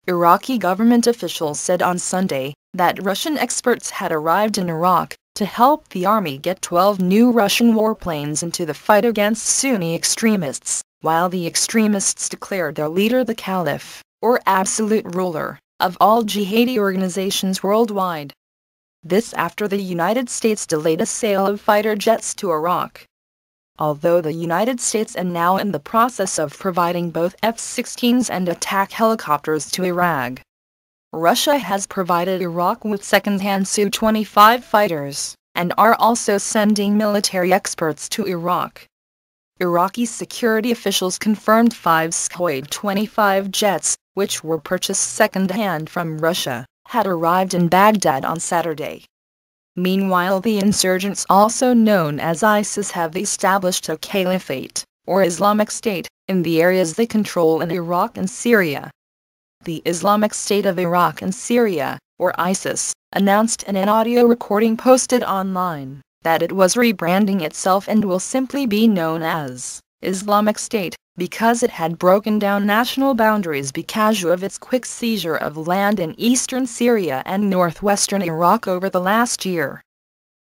Iraqi government officials said on Sunday that Russian experts had arrived in Iraq to help the army get 12 new Russian warplanes into the fight against Sunni extremists, while the extremists declared their leader the caliph, or absolute ruler, of all jihadi organizations worldwide. This after the United States delayed a sale of fighter jets to Iraq. Although the United States is now in the process of providing both F-16s and attack helicopters to Iraq, Russia has provided Iraq with secondhand Su-25 fighters, and are also sending military experts to Iraq. Iraqi security officials confirmed 5 Sukhoi-25 jets, which were purchased second-hand from Russia, had arrived in Baghdad on Saturday. Meanwhile, the insurgents, also known as ISIS, have established a caliphate, or Islamic State, in the areas they control in Iraq and Syria. The Islamic State of Iraq and Syria, or ISIS, announced in an audio recording posted online that it was rebranding itself and will simply be known as Islamic State, because it had broken down national boundaries becasue of its quick seizure of land in eastern Syria and northwestern Iraq over the last year.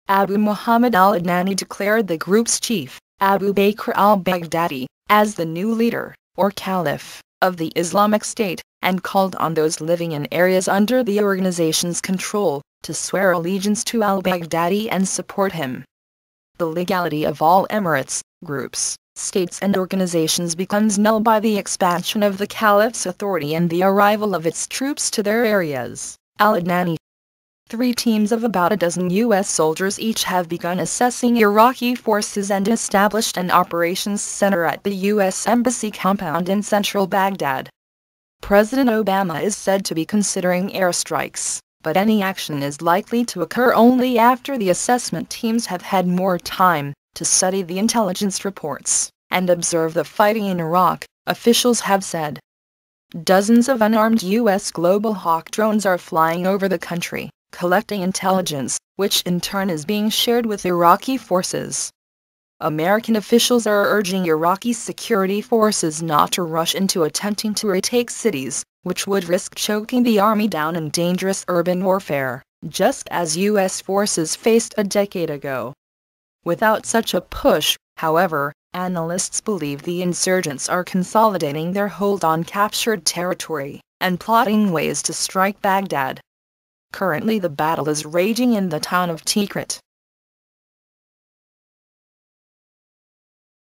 Abu Mohammed al-Adnani declared the group's chief, Abu Bakr al-Baghdadi, as the new leader, or caliph, of the Islamic State, and called on those living in areas under the organization's control to swear allegiance to al-Baghdadi and support him. The legality of all emirates, groups, states and organizations becomes null by the expansion of the caliph's authority and the arrival of its troops to their areas, al-Adnani. 3 teams of about a dozen U.S. soldiers each have begun assessing Iraqi forces and established an operations center at the U.S. Embassy compound in central Baghdad. President Obama is said to be considering airstrikes, but any action is likely to occur only after the assessment teams have had more time to study the intelligence reports and observe the fighting in Iraq, officials have said. Dozens of unarmed U.S. Global Hawk drones are flying over the country, collecting intelligence, which in turn is being shared with Iraqi forces. American officials are urging Iraqi security forces not to rush into attempting to retake cities, which would risk choking the army down in dangerous urban warfare, just as U.S. forces faced a decade ago. Without such a push, however, analysts believe the insurgents are consolidating their hold on captured territory and plotting ways to strike Baghdad. Currently, the battle is raging in the town of Tikrit,